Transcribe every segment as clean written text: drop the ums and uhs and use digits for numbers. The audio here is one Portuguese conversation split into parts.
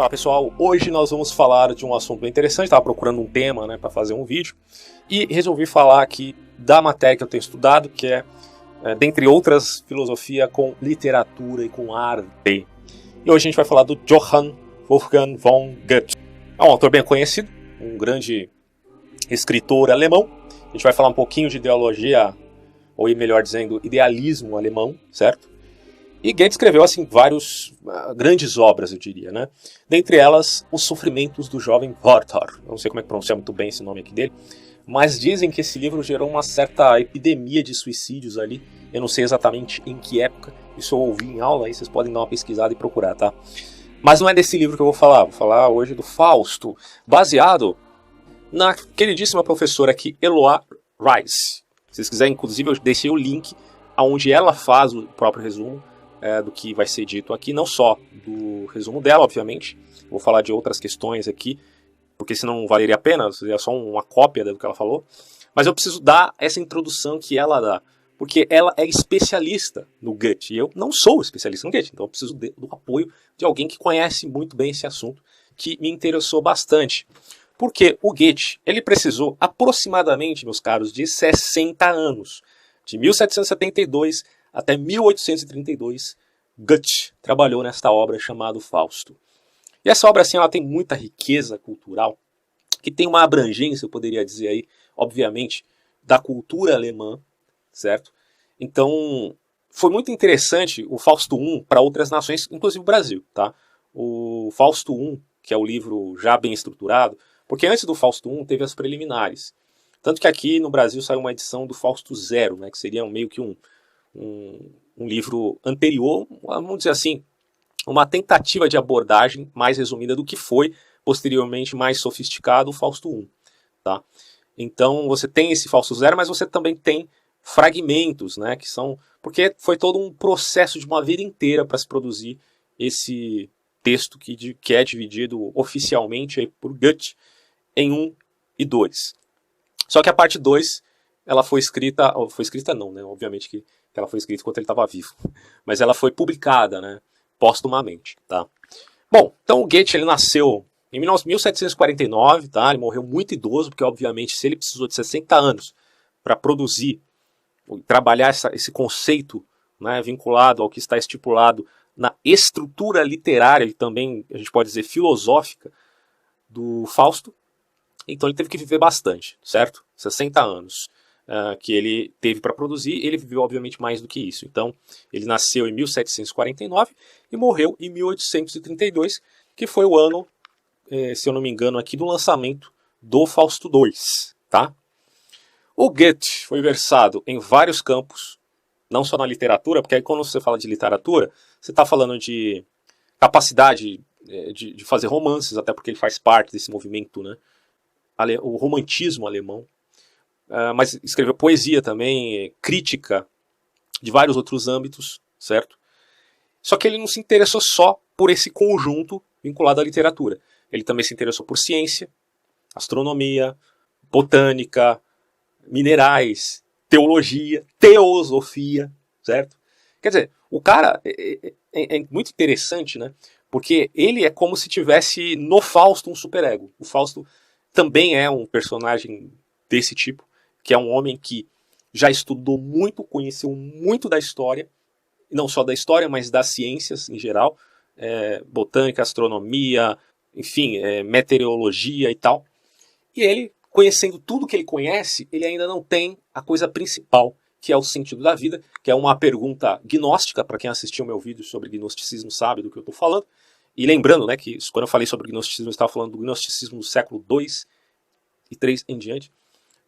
Fala pessoal, hoje nós vamos falar de um assunto bem interessante. Estava procurando um tema, para fazer um vídeo e resolvi falar aqui da matéria que eu tenho estudado, que é, dentre outras, filosofia com literatura e com arte. E hoje a gente vai falar do Johann Wolfgang von Goethe. É um autor bem conhecido, um grande escritor alemão. A gente vai falar um pouquinho de ideologia, ou melhor dizendo, idealismo alemão, certo? E Goethe escreveu assim várias grandes obras, eu diria, né? Dentre elas, Os Sofrimentos do Jovem Werther. Não sei como é que pronunciar muito bem esse nome aqui dele, mas dizem que esse livro gerou uma certa epidemia de suicídios ali. Eu não sei exatamente em que época, isso eu ouvi em aula, aí vocês podem dar uma pesquisada e procurar, tá? Mas não é desse livro que eu vou falar hoje do Fausto, baseado na queridíssima professora aqui, Eloá Rice. Se vocês quiserem, inclusive, eu deixei o link onde ela faz o próprio resumo do que vai ser dito aqui, não só do resumo dela, obviamente, vou falar de outras questões aqui, porque senão não valeria a pena, seria só uma cópia do que ela falou, mas eu preciso dar essa introdução que ela dá, porque ela é especialista no Goethe, e eu não sou especialista no Goethe, então eu preciso do apoio de alguém que conhece muito bem esse assunto, que me interessou bastante. Porque o Goethe, ele precisou aproximadamente, meus caros, de 60 anos, de 1772 até 1832, Goethe trabalhou nesta obra chamada Fausto. E essa obra, assim, ela tem muita riqueza cultural, que tem uma abrangência, eu poderia dizer aí, obviamente, da cultura alemã, certo? Então, foi muito interessante o Fausto I para outras nações, inclusive o Brasil, tá? O Fausto I, que é o livro já bem estruturado, porque antes do Fausto I teve as preliminares. Tanto que aqui no Brasil saiu uma edição do Fausto Zero, né, que seria meio que um livro anterior, vamos dizer assim, uma tentativa de abordagem mais resumida do que foi posteriormente mais sofisticado o Fausto I. Tá? Então você tem esse Fausto Zero, mas você também tem fragmentos, né, que são, porque foi todo um processo de uma vida inteira para se produzir esse texto que é dividido oficialmente aí por Goethe em 1 e 2. Só que a parte 2, ela foi escrita não, né, obviamente que ela foi escrita enquanto ele estava vivo, mas ela foi publicada, né, póstumamente, tá? Bom, então o Goethe, ele nasceu em 1749, tá? Ele morreu muito idoso, porque obviamente se ele precisou de 60 anos para produzir, trabalhar esse conceito, né, vinculado ao que está estipulado na estrutura literária e também, a gente pode dizer, filosófica do Fausto, então ele teve que viver bastante, certo? 60 anos. Que ele teve para produzir, ele viveu obviamente mais do que isso. Então, ele nasceu em 1749 e morreu em 1832, que foi o ano, se eu não me engano, aqui do lançamento do Fausto II. Tá? O Goethe foi versado em vários campos, não só na literatura, porque aí quando você fala de literatura, você está falando de capacidade de fazer romances, até porque ele faz parte desse movimento, né? O romantismo alemão. Mas escreveu poesia também, crítica de vários outros âmbitos, certo? Só que ele não se interessou só por esse conjunto vinculado à literatura. Ele também se interessou por ciência, astronomia, botânica, minerais, teologia, teosofia, certo? Quer dizer, o cara é muito interessante, né? Porque ele é como se tivesse no Fausto um superego. O Fausto também é um personagem desse tipo, que é um homem que já estudou muito, conheceu muito da história, não só da história, mas das ciências em geral, botânica, astronomia, enfim, meteorologia e tal. E ele, conhecendo tudo que ele conhece, ele ainda não tem a coisa principal, que é o sentido da vida, que é uma pergunta gnóstica, para quem assistiu meu vídeo sobre gnosticismo sabe do que eu estou falando. E lembrando, né, que quando eu falei sobre gnosticismo, eu estava falando do gnosticismo do século II e III em diante.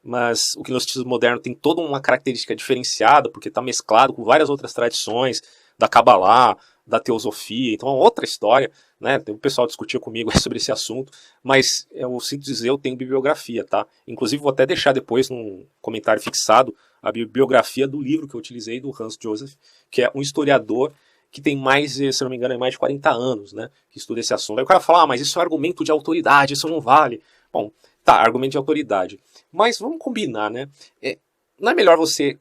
Mas o gnosticismo moderno tem toda uma característica diferenciada, porque está mesclado com várias outras tradições, da Kabbalah, da teosofia, então é outra história, né? O pessoal discutiu comigo sobre esse assunto, mas eu sinto dizer, eu tenho bibliografia, tá? Inclusive vou até deixar depois num comentário fixado a bibliografia do livro que eu utilizei, do Hans Joseph, que é um historiador que tem mais, se não me engano, mais de 40 anos, né? Que estuda esse assunto. Aí o cara fala, mas isso é argumento de autoridade, isso não vale. Bom, tá, argumento de autoridade. Mas vamos combinar, né? Não é melhor você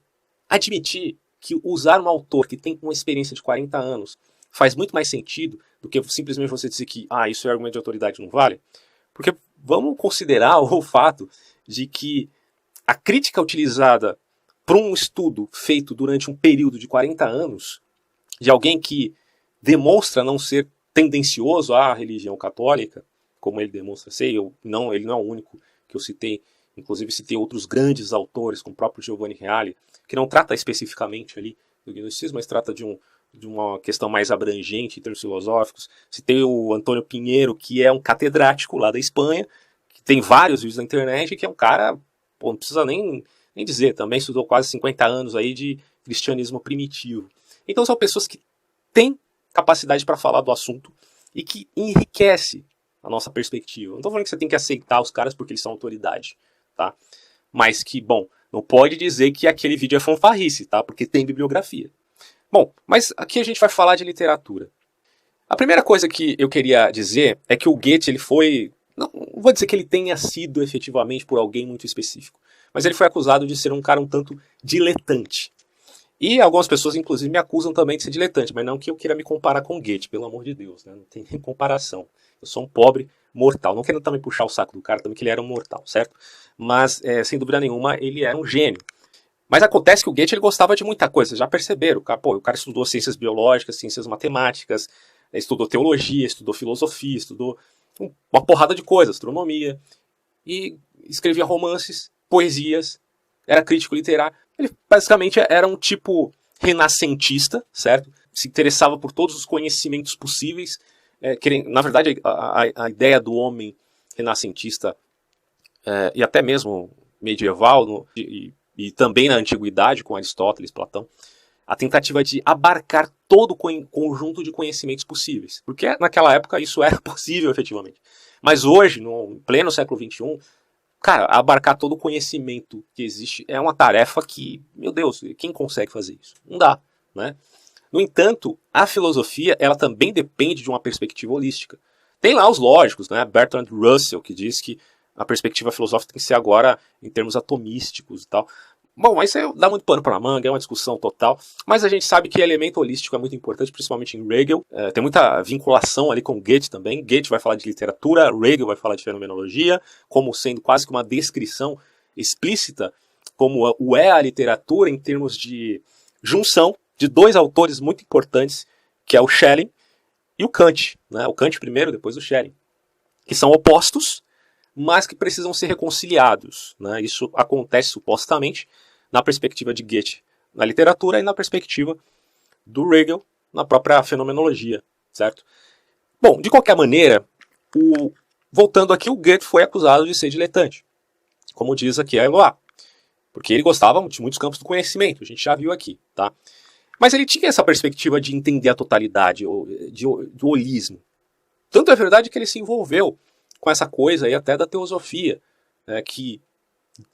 admitir que usar um autor que tem uma experiência de 40 anos faz muito mais sentido do que simplesmente você dizer que isso é argumento de autoridade, não vale. Porque vamos considerar o fato de que a crítica utilizada para um estudo feito durante um período de 40 anos, de alguém que demonstra não ser tendencioso à religião católica, como ele demonstra ser, ele não é o único que eu citei, inclusive citei outros grandes autores, como o próprio Giovanni Reale, que não trata especificamente ali do gnosticismo, mas trata de uma questão mais abrangente em termos filosóficos. Citei o Antônio Pinheiro, que é um catedrático lá da Espanha, que tem vários vídeos na internet, que é um cara, não precisa nem dizer, também estudou quase 50 anos aí de cristianismo primitivo. Então são pessoas que têm capacidade para falar do assunto e que enriquece a nossa perspectiva. Não estou falando que você tem que aceitar os caras porque eles são autoridade, tá? Mas que, bom, não pode dizer que aquele vídeo é fanfarrice, tá? Porque tem bibliografia. Bom, mas aqui a gente vai falar de literatura. A primeira coisa que eu queria dizer é que o Goethe, ele foi... Não vou dizer que ele tenha sido efetivamente por alguém muito específico, mas ele foi acusado de ser um cara um tanto diletante. E algumas pessoas, inclusive, me acusam também de ser diletante, mas não que eu queira me comparar com Goethe, pelo amor de Deus, né? Não tem nem comparação. Eu sou um pobre mortal. Não querendo também puxar o saco do cara, também que ele era um mortal, certo? Mas, sem dúvida nenhuma, ele era um gênio. Mas acontece que o Goethe ele gostava de muita coisa, vocês já perceberam. O cara estudou ciências biológicas, ciências matemáticas, estudou teologia, estudou filosofia, estudou uma porrada de coisas, astronomia, e escrevia romances, poesias, era crítico literário. Ele basicamente era um tipo renascentista, certo? Se interessava por todos os conhecimentos possíveis. Na verdade, a ideia do homem renascentista, e até mesmo medieval, e também na antiguidade, com Aristóteles, Platão, a tentativa de abarcar todo o conjunto de conhecimentos possíveis. Porque naquela época isso era possível, efetivamente. Mas hoje, no pleno século XXI, cara, abarcar todo o conhecimento que existe é uma tarefa que, meu Deus, quem consegue fazer isso? Não dá, né? No entanto, a filosofia, ela também depende de uma perspectiva holística. Tem lá os lógicos, né? Bertrand Russell, que diz que a perspectiva filosófica tem que ser agora em termos atomísticos e tal. Bom, mas isso dá muito pano para a manga, é uma discussão total. Mas a gente sabe que elemento holístico é muito importante, principalmente em Hegel. Tem muita vinculação ali com Goethe também. Goethe vai falar de literatura, Hegel vai falar de fenomenologia, como sendo quase que uma descrição explícita, como é a literatura em termos de junção de dois autores muito importantes, que é o Schelling e o Kant. Né? O Kant primeiro, depois o Schelling. Que são opostos, mas que precisam ser reconciliados. Né? Isso acontece supostamente na perspectiva de Goethe na literatura e na perspectiva do Hegel na própria fenomenologia, certo? Bom, de qualquer maneira, voltando aqui, o Goethe foi acusado de ser diletante, como diz aqui a Eloá, porque ele gostava de muitos campos do conhecimento, a gente já viu aqui, tá? Mas ele tinha essa perspectiva de entender a totalidade, do holismo. Tanto é verdade que ele se envolveu com essa coisa aí até da teosofia, né, que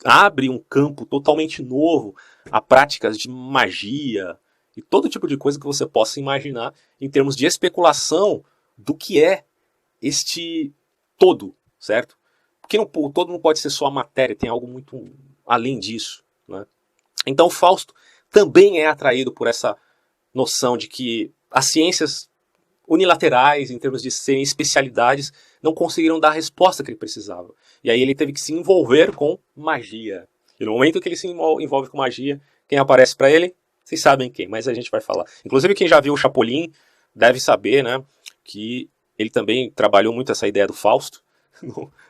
abre um campo totalmente novo a práticas de magia e todo tipo de coisa que você possa imaginar em termos de especulação do que é este todo, certo? Porque o todo não pode ser só a matéria, tem algo muito além disso, né? Então Fausto também é atraído por essa noção de que as ciências unilaterais, em termos de serem especialidades, não conseguiram dar a resposta que ele precisava. E aí ele teve que se envolver com magia. E no momento que ele se envolve com magia, quem aparece para ele? Vocês sabem quem, mas a gente vai falar. Inclusive quem já viu o Chapolin deve saber, né, que ele também trabalhou muito essa ideia do Fausto,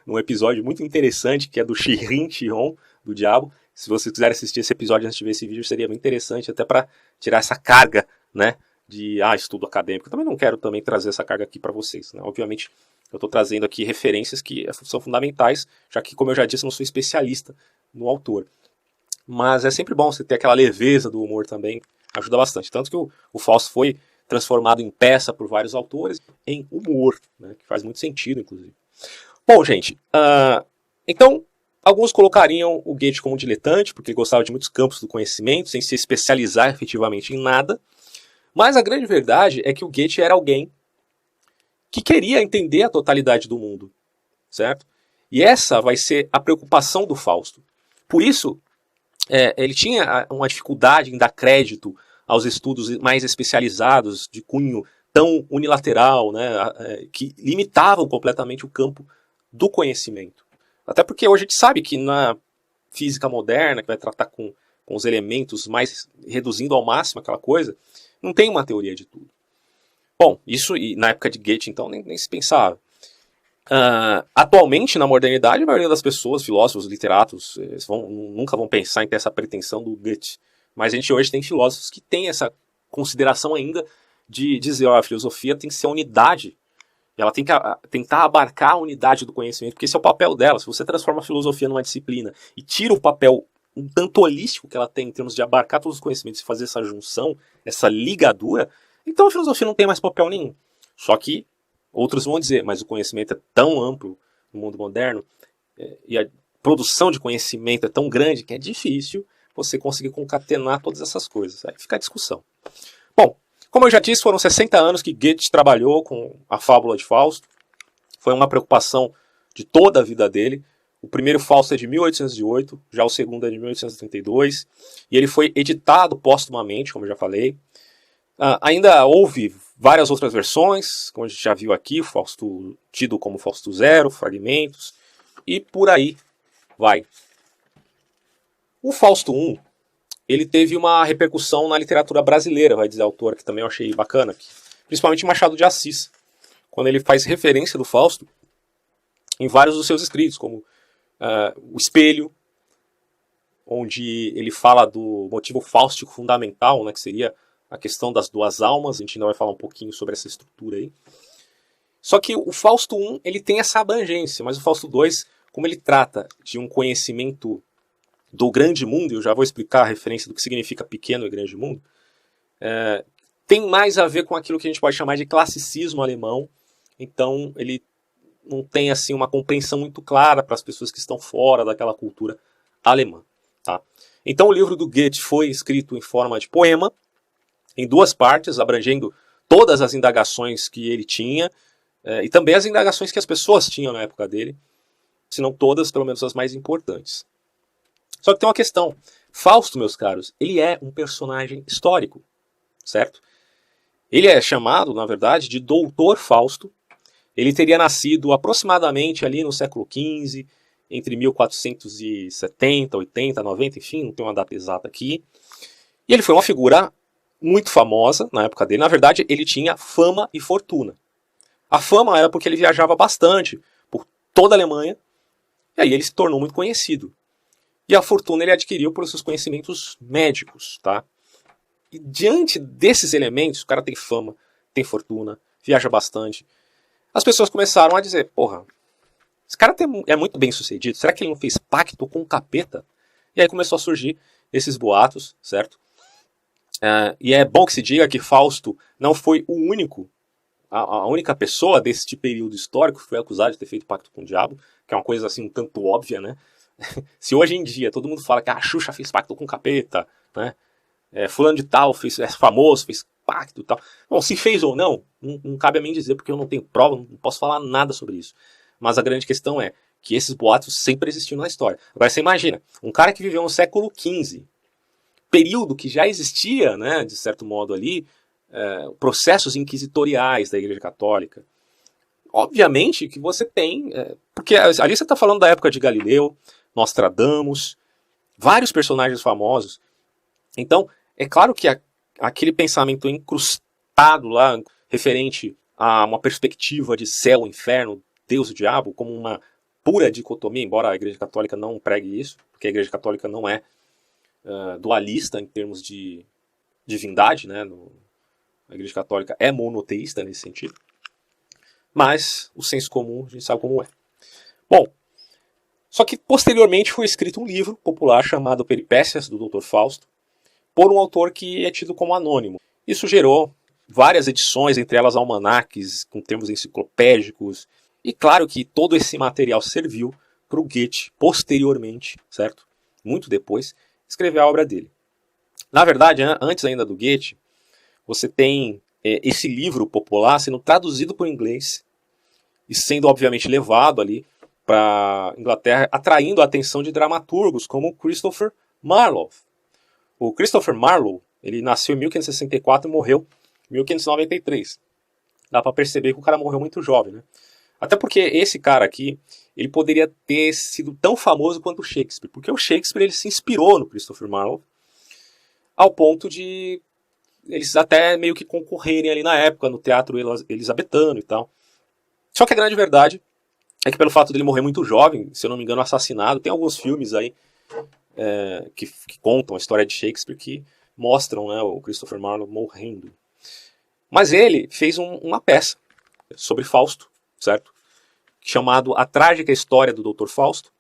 num episódio muito interessante, que é do Chirin Chiron, do Diabo. Se vocês quiserem assistir esse episódio antes de ver esse vídeo, seria bem interessante, até para tirar essa carga, né, de estudo acadêmico. Eu também não quero também trazer essa carga aqui para vocês, né? Obviamente, eu estou trazendo aqui referências que são fundamentais, já que, como eu já disse, eu não sou especialista no autor. Mas é sempre bom você ter aquela leveza do humor também, ajuda bastante. Tanto que o Fausto foi transformado em peça por vários autores em humor, né? Que faz muito sentido, inclusive. Bom, gente, então, alguns colocariam o Goethe como diletante, porque ele gostava de muitos campos do conhecimento, sem se especializar efetivamente em nada. Mas a grande verdade é que o Goethe era alguém que queria entender a totalidade do mundo, certo? E essa vai ser a preocupação do Fausto. Por isso, ele tinha uma dificuldade em dar crédito aos estudos mais especializados, de cunho tão unilateral, né, que limitavam completamente o campo do conhecimento. Até porque hoje a gente sabe que na física moderna, que vai tratar com os elementos mais reduzindo ao máximo aquela coisa, não tem uma teoria de tudo. Bom, isso e na época de Goethe, então, nem se pensava. Atualmente, na modernidade, a maioria das pessoas, filósofos, literatos, nunca vão pensar em ter essa pretensão do Goethe. Mas a gente hoje tem filósofos que têm essa consideração ainda de dizer, a filosofia tem que ser a unidade, ela tem que tentar abarcar a unidade do conhecimento, porque esse é o papel dela. Se você transforma a filosofia numa disciplina e tira o papel um tanto holístico que ela tem em termos de abarcar todos os conhecimentos e fazer essa junção, essa ligadura, então a filosofia não tem mais papel nenhum. Só que outros vão dizer, mas o conhecimento é tão amplo no mundo moderno, e a produção de conhecimento é tão grande que é difícil você conseguir concatenar todas essas coisas. Aí fica a discussão. Bom, como eu já disse, foram 60 anos que Goethe trabalhou com a fábula de Fausto. Foi uma preocupação de toda a vida dele. O primeiro Fausto é de 1808, já o segundo é de 1832, e ele foi editado póstumamente, como eu já falei. Ainda houve várias outras versões, como a gente já viu aqui, Fausto tido como Fausto Zero, fragmentos, e por aí vai. O Fausto I, ele teve uma repercussão na literatura brasileira, vai dizer o autor, que também eu achei bacana, principalmente Machado de Assis, quando ele faz referência do Fausto em vários dos seus escritos, como O Espelho, onde ele fala do motivo fáustico fundamental, né, que seria a questão das duas almas. A gente ainda vai falar um pouquinho sobre essa estrutura aí. Só que o Fausto I, ele tem essa abrangência, mas o Fausto II, como ele trata de um conhecimento do grande mundo, e eu já vou explicar a referência do que significa pequeno e grande mundo, tem mais a ver com aquilo que a gente pode chamar de classicismo alemão. Então ele não tem assim uma compreensão muito clara para as pessoas que estão fora daquela cultura alemã. Tá? Então o livro do Goethe foi escrito em forma de poema, em duas partes, abrangendo todas as indagações que ele tinha, e também as indagações que as pessoas tinham na época dele, se não todas, pelo menos as mais importantes. Só que tem uma questão. Fausto, meus caros, ele é um personagem histórico, certo? Ele é chamado, na verdade, de Doutor Fausto. Ele teria nascido aproximadamente ali no século XV, entre 1470, 80, 90, enfim, não tem uma data exata aqui. E ele foi uma figura muito famosa na época dele. Na verdade, ele tinha fama e fortuna. A fama era porque ele viajava bastante por toda a Alemanha, e aí ele se tornou muito conhecido. E a fortuna ele adquiriu por seus conhecimentos médicos, tá? E diante desses elementos, o cara tem fama, tem fortuna, viaja bastante, as pessoas começaram a dizer, porra, esse cara é muito bem sucedido, será que ele não fez pacto com o capeta? E aí começou a surgir esses boatos, certo? E é bom que se diga que Fausto não foi o único, a única pessoa deste período histórico que foi acusada de ter feito pacto com o diabo, que é uma coisa assim um tanto óbvia, né? Se hoje em dia todo mundo fala que a Xuxa fez pacto com o capeta, né? Fulano de tal é famoso, fez pacto e tal. Bom, se fez ou não cabe a mim dizer, porque eu não tenho prova, não posso falar nada sobre isso. Mas a grande questão é que esses boatos sempre existiram na história. Agora você imagina, um cara que viveu no século XV, período que já existia, né, de certo modo ali, processos inquisitoriais da Igreja Católica. Obviamente que você tem, porque ali você está falando da época de Galileu, Nostradamus, vários personagens famosos. Então, é claro que aquele pensamento incrustado lá, referente a uma perspectiva de céu, inferno, Deus e diabo, como uma pura dicotomia, embora a Igreja Católica não pregue isso, porque a Igreja Católica não é dualista em termos de divindade, né? A Igreja Católica é monoteísta nesse sentido. Mas o senso comum, a gente sabe como é. Bom, só que posteriormente foi escrito um livro popular chamado Peripécias do Dr. Fausto, por um autor que é tido como anônimo. Isso gerou várias edições, entre elas almanaques, com termos enciclopédicos, e claro que todo esse material serviu para o Goethe, posteriormente, certo? Muito depois, escrever a obra dele. Na verdade, antes ainda do Goethe, você tem esse livro popular sendo traduzido para o inglês e sendo obviamente levado ali para Inglaterra, atraindo a atenção de dramaturgos como Christopher Marlowe. O Christopher Marlowe, ele nasceu em 1564 e morreu em 1593. dá pra perceber que o cara morreu muito jovem, né? Até porque esse cara aqui, ele poderia ter sido tão famoso quanto o Shakespeare, porque o Shakespeare ele se inspirou no Christopher Marlowe, ao ponto de eles até meio que concorrerem ali na época, no teatro elisabetano e tal. Só que a grande verdade é que pelo fato dele morrer muito jovem, se eu não me engano assassinado, tem alguns filmes aí que contam a história de Shakespeare que mostram, né, o Christopher Marlowe morrendo. Mas ele fez uma peça sobre Fausto, certo? Chamado A Trágica História do Dr. Fausto.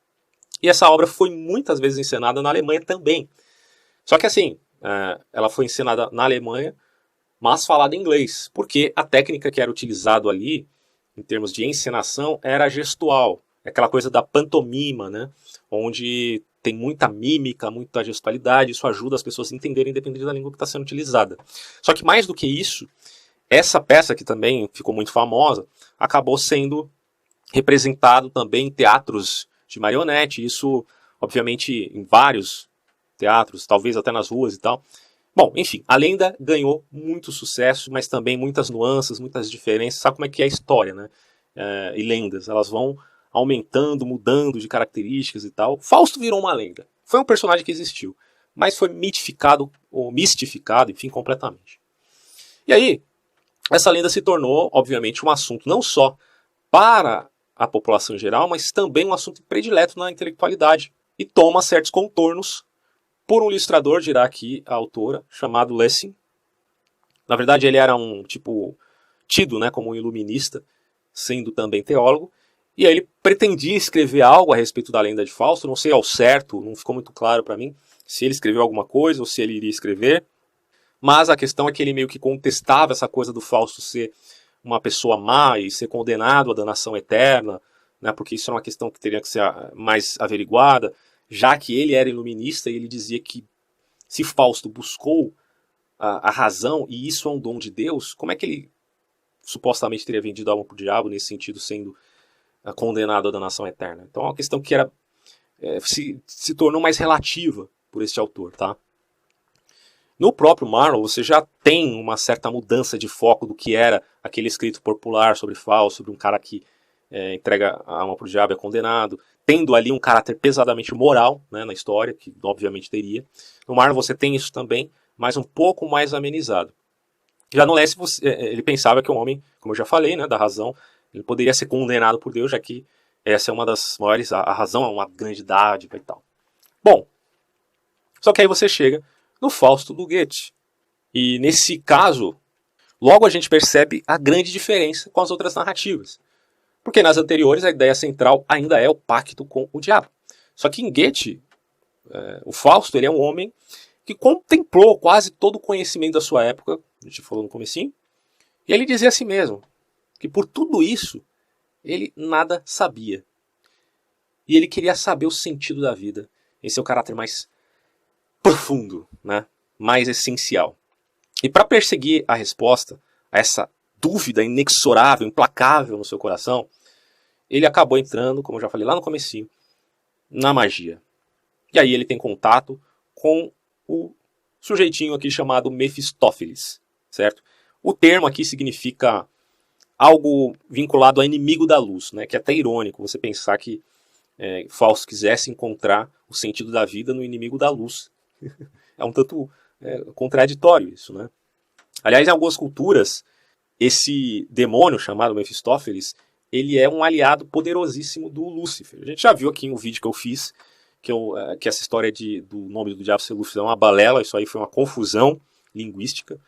E essa obra foi muitas vezes encenada na Alemanha também. Só que assim, ela foi encenada na Alemanha, mas falada em inglês, porque a técnica que era utilizada ali, em termos de encenação, era gestual. É aquela coisa da pantomima, né? Onde tem muita mímica, muita gestualidade, isso ajuda as pessoas a entenderem independente da língua que está sendo utilizada. Só que mais do que isso, essa peça, que também ficou muito famosa, acabou sendo representado também em teatros de marionete, isso obviamente em vários teatros, talvez até nas ruas e tal. Bom, enfim, a lenda ganhou muito sucesso, mas também muitas nuances, muitas diferenças. Sabe como é que é a história, né? E lendas, elas vão aumentando, mudando de características e tal. Fausto virou uma lenda. Foi um personagem que existiu, mas foi mitificado, ou mistificado, enfim, completamente. E aí, essa lenda se tornou, obviamente, um assunto não só para a população em geral, mas também um assunto predileto na intelectualidade. E toma certos contornos por um ilustrador, dirá aqui a autora, chamado Lessing. Na verdade, ele era tido, né, como um iluminista, sendo também teólogo. E aí ele pretendia escrever algo a respeito da lenda de Fausto, não sei ao certo, não ficou muito claro para mim se ele escreveu alguma coisa ou se ele iria escrever. Mas a questão é que ele meio que contestava essa coisa do Fausto ser uma pessoa má e ser condenado à danação eterna, né, porque isso é uma questão que teria que ser mais averiguada, já que ele era iluminista e ele dizia que se Fausto buscou a razão e isso é um dom de Deus, como é que ele supostamente teria vendido a alma para o diabo, nesse sentido sendo condenado à danação eterna? Então é uma questão que se tornou mais relativa por este autor, tá? No próprio Marlowe, você já tem uma certa mudança de foco do que era aquele escrito popular sobre Fausto, sobre um cara que entrega a alma para o diabo e é condenado, tendo ali um caráter pesadamente moral, né, na história, que obviamente teria. No Marlowe você tem isso também, mas um pouco mais amenizado. Já no Lessing, ele pensava que o homem, como eu já falei, né, da razão, ele poderia ser condenado por Deus, já que essa é uma das maiores, a razão é uma grande dádiva e tal. Bom, só que aí você chega no Fausto do Goethe. E nesse caso, logo a gente percebe a grande diferença com as outras narrativas. Porque nas anteriores a ideia central ainda é o pacto com o diabo. Só que em Goethe, o Fausto ele é um homem que contemplou quase todo o conhecimento da sua época, a gente falou no comecinho, e ele dizia a si mesmo que por tudo isso ele nada sabia. E ele queria saber o sentido da vida, em seu caráter mais profundo, né? Mais essencial. E para perseguir a resposta a essa dúvida inexorável, implacável no seu coração, ele acabou entrando, como eu já falei lá no comecinho, na magia. E aí ele tem contato com o sujeitinho aqui chamado Mefistófeles, certo? O termo aqui significa algo vinculado a inimigo da luz, né? Que é até irônico você pensar que Fausto quisesse encontrar o sentido da vida no inimigo da luz. É um tanto contraditório isso, né? Aliás, em algumas culturas, esse demônio chamado Mefistófeles, ele é um aliado poderosíssimo do Lúcifer. A gente já viu aqui em um vídeo que eu fiz, que essa história do nome do diabo ser Lúcifer é uma balela, isso aí foi uma confusão linguística.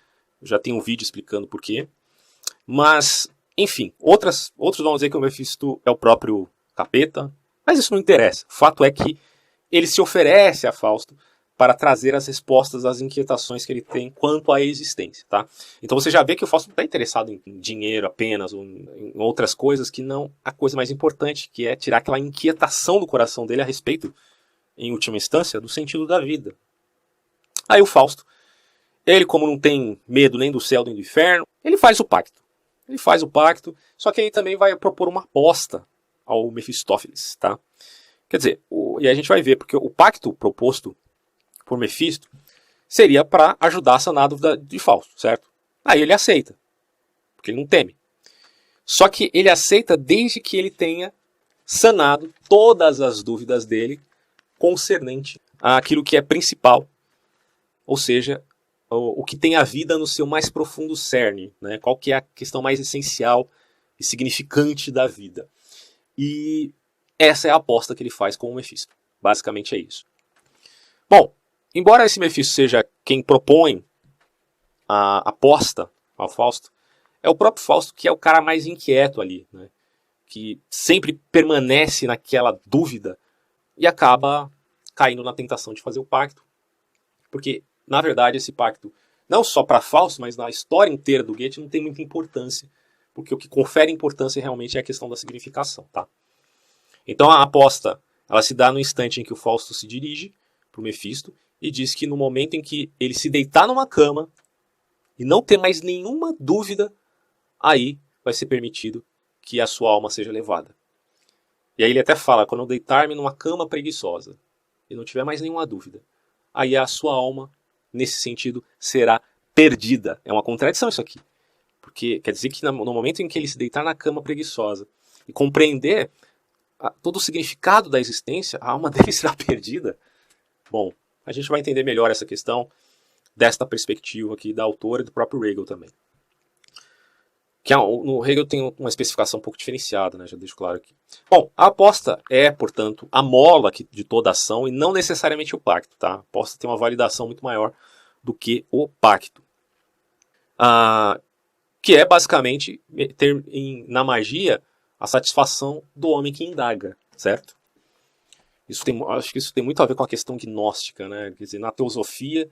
Eu já tenho um vídeo explicando por quê. Mas, enfim, outros vão dizer que o Mefisto é o próprio capeta, mas isso não interessa. O fato é que ele se oferece a Fausto para trazer as respostas às inquietações que ele tem quanto à existência, tá? Então você já vê que o Fausto não está interessado em dinheiro apenas, ou em outras coisas, que não a coisa mais importante, que é tirar aquela inquietação do coração dele a respeito, em última instância, do sentido da vida. Aí o Fausto, ele como não tem medo nem do céu nem do inferno, ele faz o pacto. Ele faz o pacto, só que ele também vai propor uma aposta ao Mefistófeles, tá? Quer dizer, e a gente vai ver, porque o pacto proposto por Mefisto seria para ajudar a sanar a dúvida de Fausto, certo? Aí ele aceita, porque ele não teme. Só que ele aceita desde que ele tenha sanado todas as dúvidas dele concernente àquilo que é principal, ou seja, o que tem a vida no seu mais profundo cerne, né? Qual que é a questão mais essencial e significante da vida. E essa é a aposta que ele faz com o Mefisto. Basicamente é isso. Bom, embora esse Mefisto seja quem propõe a aposta ao Fausto, é o próprio Fausto que é o cara mais inquieto ali, né? Que sempre permanece naquela dúvida e acaba caindo na tentação de fazer o pacto. Porque, na verdade, esse pacto, não só para Fausto, mas na história inteira do Goethe, não tem muita importância. Porque o que confere importância realmente é a questão da significação, tá? Então a aposta, ela se dá no instante em que o Fausto se dirige para o Mefisto e diz que no momento em que ele se deitar numa cama e não ter mais nenhuma dúvida, aí vai ser permitido que a sua alma seja levada. E aí ele até fala, quando eu deitar-me numa cama preguiçosa e não tiver mais nenhuma dúvida, aí a sua alma, nesse sentido, será perdida. É uma contradição isso aqui. Porque quer dizer que no momento em que ele se deitar na cama preguiçosa e compreender todo o significado da existência, a alma dele será perdida. Bom, a gente vai entender melhor essa questão desta perspectiva aqui da autora e do próprio Hegel também. Que no Hegel tem uma especificação um pouco diferenciada, né? Já deixo claro aqui. Bom, a aposta é, portanto, a mola de toda ação e não necessariamente o pacto. Tá? A aposta tem uma validação muito maior do que o pacto. Que é basicamente ter na magia a satisfação do homem que indaga, certo? Acho que isso tem muito a ver com a questão gnóstica, né? Quer dizer, na teosofia,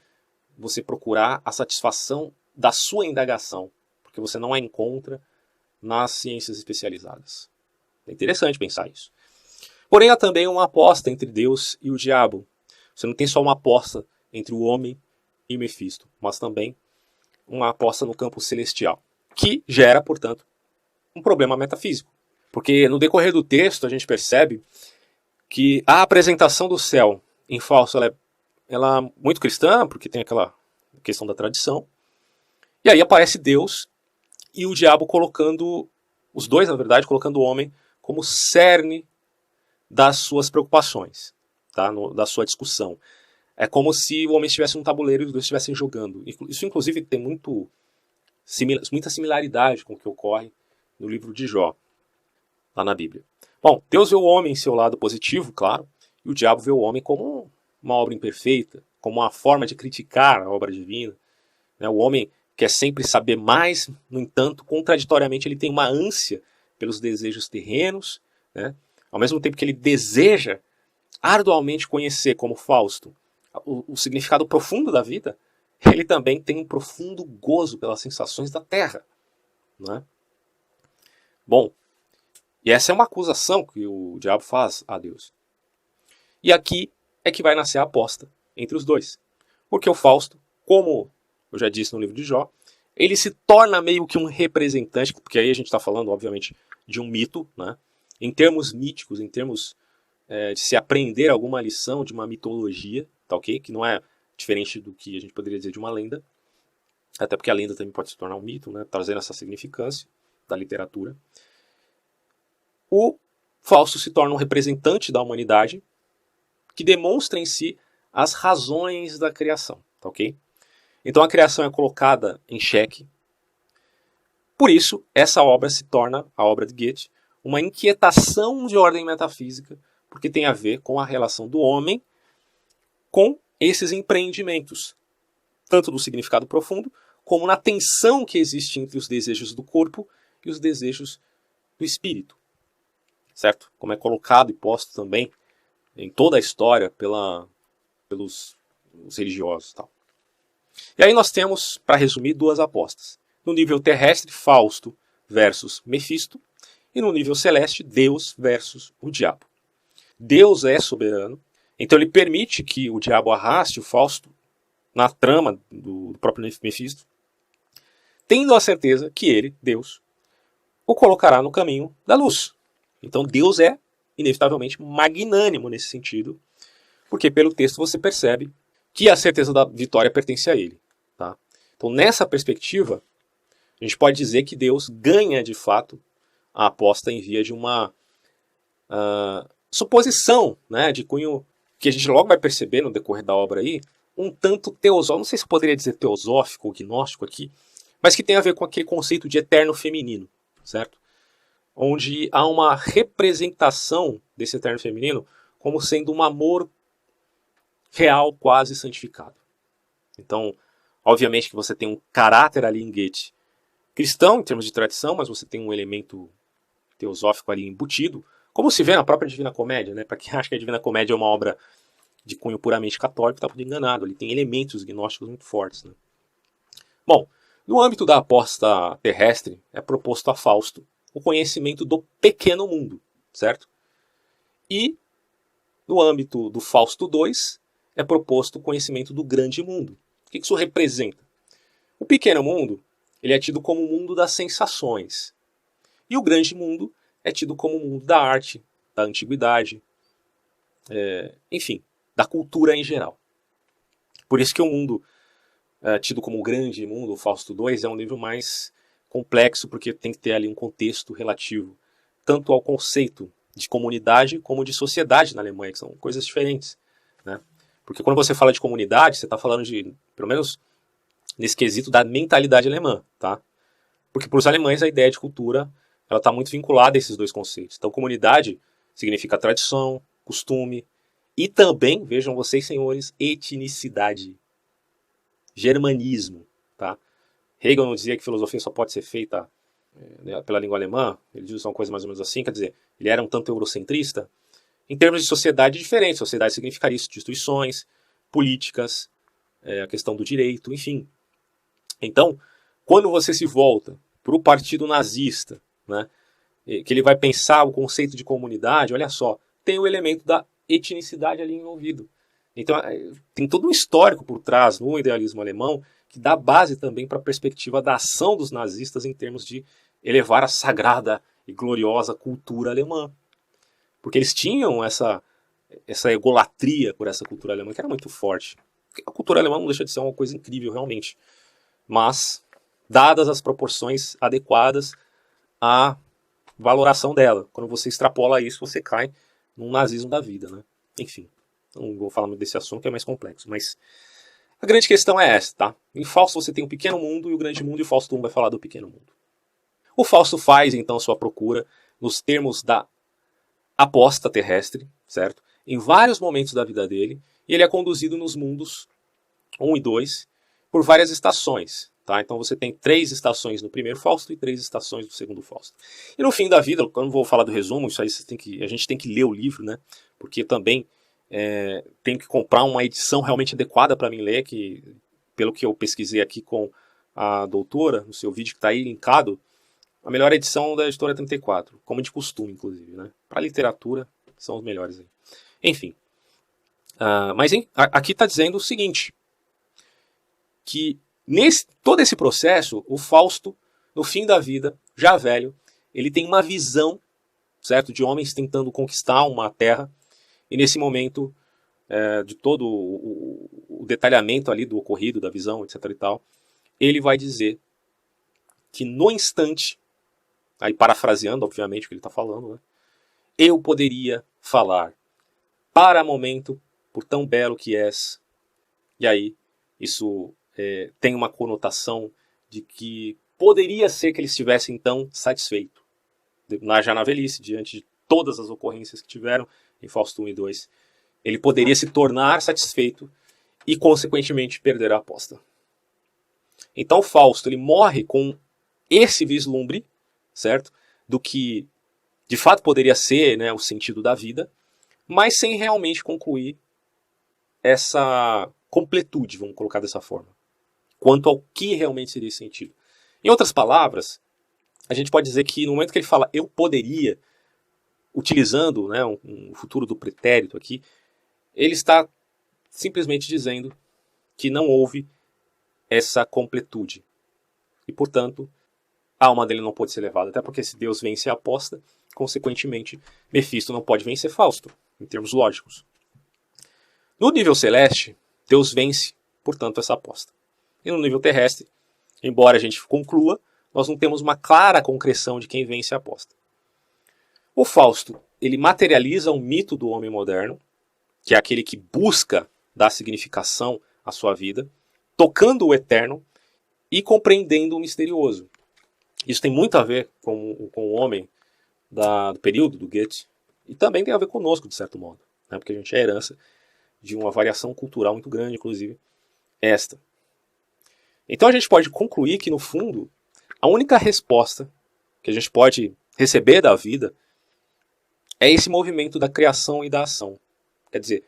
você procurar a satisfação da sua indagação, porque você não a encontra nas ciências especializadas. É interessante pensar isso. Porém, há também uma aposta entre Deus e o diabo. Você não tem só uma aposta entre o homem e Mefisto, mas também uma aposta no campo celestial, que gera, portanto, um problema metafísico. Porque no decorrer do texto a gente percebe que a apresentação do céu em Fausto ela é muito cristã, porque tem aquela questão da tradição. E aí aparece Deus e o diabo colocando, os dois na verdade, colocando o homem como cerne das suas preocupações, tá? Da sua discussão. É como se o homem estivesse num tabuleiro e os dois estivessem jogando. Isso inclusive tem muita similaridade com o que ocorre no livro de Jó, lá na Bíblia. Bom, Deus vê o homem em seu lado positivo, claro, e o diabo vê o homem como uma obra imperfeita, como uma forma de criticar a obra divina. O homem quer sempre saber mais, no entanto, contraditoriamente ele tem uma ânsia pelos desejos terrenos, né? Ao mesmo tempo que ele deseja arduamente conhecer, como Fausto, o significado profundo da vida, ele também tem um profundo gozo pelas sensações da terra, né? Bom, e essa é uma acusação que o diabo faz a Deus. E aqui é que vai nascer a aposta entre os dois. Porque o Fausto, como eu já disse no livro de Jó, ele se torna meio que um representante, porque aí a gente está falando, obviamente, de um mito, né? Em termos míticos, em termos de se aprender alguma lição de uma mitologia, tá ok? Que não é diferente do que a gente poderia dizer de uma lenda, até porque a lenda também pode se tornar um mito, né? Trazendo essa significância da literatura. O Fausto se torna um representante da humanidade que demonstra em si as razões da criação, tá ok? Então a criação é colocada em xeque. Por isso, essa obra se torna, a obra de Goethe, uma inquietação de ordem metafísica, porque tem a ver com a relação do homem com esses empreendimentos, tanto do significado profundo, como na tensão que existe entre os desejos do corpo e os desejos do espírito. Certo? Como é colocado e posto também em toda a história pelos religiosos. Tal. E aí nós temos, para resumir, duas apostas. No nível terrestre, Fausto versus Mefisto, e no nível celeste, Deus versus o diabo. Deus é soberano, então ele permite que o diabo arraste o Fausto na trama do próprio Mefisto, tendo a certeza que ele, Deus, o colocará no caminho da luz. Então Deus é, inevitavelmente, magnânimo nesse sentido, porque pelo texto você percebe que a certeza da vitória pertence a ele. Tá? Então nessa perspectiva, a gente pode dizer que Deus ganha de fato a aposta em via de uma suposição, né, de cunho que a gente logo vai perceber no decorrer da obra aí, um tanto teosófico, não sei se eu poderia dizer teosófico ou gnóstico aqui, mas que tem a ver com aquele conceito de eterno feminino, certo? Onde há uma representação desse eterno feminino como sendo um amor real, quase santificado. Então, obviamente que você tem um caráter ali em Goethe cristão, em termos de tradição, mas você tem um elemento teosófico ali embutido, como se vê na própria Divina Comédia, né? Para quem acha que a Divina Comédia é uma obra de cunho puramente católico, está muito enganado. Ele tem elementos gnósticos muito fortes, né? Bom, no âmbito da aposta terrestre, é proposto a Fausto o conhecimento do pequeno mundo, certo? E no âmbito do Fausto II, é proposto o conhecimento do grande mundo. O que isso representa? O pequeno mundo ele é tido como o mundo das sensações. E o grande mundo é tido como o mundo da arte, da antiguidade, enfim, da cultura em geral. Por isso que o mundo tido como o grande mundo, o Fausto II, é um livro mais complexo, porque tem que ter ali um contexto relativo, tanto ao conceito de comunidade como de sociedade na Alemanha, que são coisas diferentes, né? Porque quando você fala de comunidade, você está falando de, pelo menos nesse quesito, da mentalidade alemã, tá? Porque para os alemães a ideia de cultura ela está muito vinculada a esses dois conceitos. Então comunidade significa tradição, costume e também, vejam vocês senhores, etnicidade, germanismo, tá? Hegel não dizia que filosofia só pode ser feita pela língua alemã, ele diz uma coisa mais ou menos assim, quer dizer, ele era um tanto eurocentrista. Em termos de sociedade diferente, sociedade significaria isso, instituições, políticas, a questão do direito, enfim. Então, quando você se volta para o partido nazista, né, que ele vai pensar o conceito de comunidade, olha só, tem o elemento da etnicidade ali envolvido. Então, tem todo um histórico por trás no idealismo alemão que dá base também para a perspectiva da ação dos nazistas em termos de elevar a sagrada e gloriosa cultura alemã. Porque eles tinham essa egolatria por essa cultura alemã que era muito forte. A cultura alemã não deixa de ser uma coisa incrível, realmente. Mas, dadas as proporções adequadas à valoração dela. Quando você extrapola isso, você cai num nazismo da vida, né? Enfim, não vou falar muito desse assunto que é mais complexo, mas a grande questão é essa, tá? Em Fausto você tem o pequeno mundo e o grande mundo, e o Fausto I vai falar do pequeno mundo. O Fausto faz, então, sua procura nos termos da aposta terrestre, certo? Em vários momentos da vida dele, e ele é conduzido nos mundos 1 e 2 por várias estações, tá? Então você tem 3 estações no primeiro Fausto e 3 estações no segundo Fausto. E no fim da vida, quando eu vou falar do resumo, isso aí a gente tem que ler o livro, né? Porque também tenho que comprar uma edição realmente adequada para mim ler, que pelo que eu pesquisei aqui com a doutora, no seu vídeo que está aí linkado, a melhor edição da editora 34, como de costume, inclusive, né? Para literatura, são os melhores aí. Enfim. Mas aqui está dizendo o seguinte, que todo esse processo, o Fausto, no fim da vida, já velho, ele tem uma visão, certo, de homens tentando conquistar uma terra, e nesse momento, de todo o detalhamento ali do ocorrido, da visão, etc. e tal, ele vai dizer que no instante, aí parafraseando, obviamente, o que ele está falando, né, eu poderia falar, para momento, por tão belo que és. E aí, isso tem uma conotação de que poderia ser que ele estivesse, então, satisfeito. Já na velhice, diante de todas as ocorrências que tiveram em Fausto I e II, ele poderia se tornar satisfeito e, consequentemente, perder a aposta. Então, Fausto ele morre com esse vislumbre, certo? Do que, de fato, poderia ser, né, o sentido da vida, mas sem realmente concluir essa completude, vamos colocar dessa forma, quanto ao que realmente seria esse sentido. Em outras palavras, a gente pode dizer que no momento que ele fala eu poderia, utilizando, né, um futuro do pretérito aqui, ele está simplesmente dizendo que não houve essa completude. E, portanto, a alma dele não pode ser levada. Até porque se Deus vence a aposta, consequentemente, Mefisto não pode vencer Fausto, em termos lógicos. No nível celeste, Deus vence, portanto, essa aposta. E no nível terrestre, embora a gente conclua, nós não temos uma clara concreção de quem vence a aposta. O Fausto, ele materializa um mito do homem moderno, que é aquele que busca dar significação à sua vida, tocando o eterno e compreendendo o misterioso. Isso tem muito a ver com o homem do período do Goethe, e também tem a ver conosco, de certo modo, né? Porque a gente é herança de uma variação cultural muito grande, inclusive esta. Então a gente pode concluir que, no fundo, a única resposta que a gente pode receber da vida é esse movimento da criação e da ação. Quer dizer,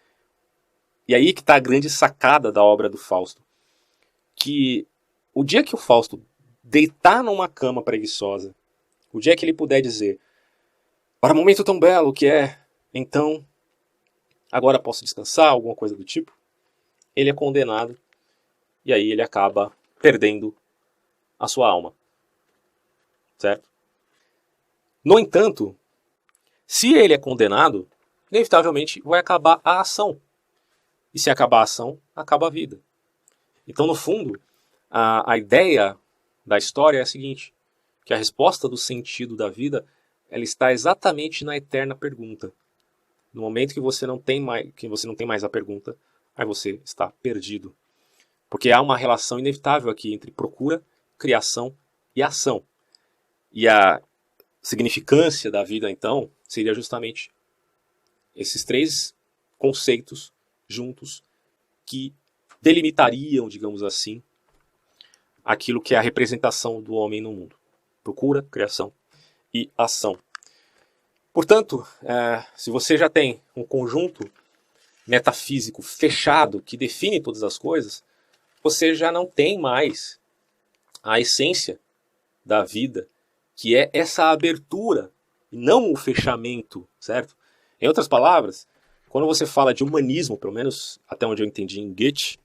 e aí que está a grande sacada da obra do Fausto, que o dia que o Fausto deitar numa cama preguiçosa, o dia que ele puder dizer, para um momento tão belo que é, então, agora posso descansar, alguma coisa do tipo, ele é condenado, e aí ele acaba perdendo a sua alma. Certo? No entanto, se ele é condenado, inevitavelmente vai acabar a ação. E se acabar a ação, acaba a vida. Então, no fundo, a ideia da história é a seguinte, que a resposta do sentido da vida, ela está exatamente na eterna pergunta. No momento que você não tem mais a pergunta, aí você está perdido. Porque há uma relação inevitável aqui entre procura, criação e ação. E a significância da vida, então, seria justamente esses três conceitos juntos que delimitariam, digamos assim, aquilo que é a representação do homem no mundo. Procura, criação e ação. Portanto, se você já tem um conjunto metafísico fechado que define todas as coisas, você já não tem mais a essência da vida, que é essa abertura, e não o fechamento, certo? Em outras palavras, quando você fala de humanismo, pelo menos até onde eu entendi em Goethe,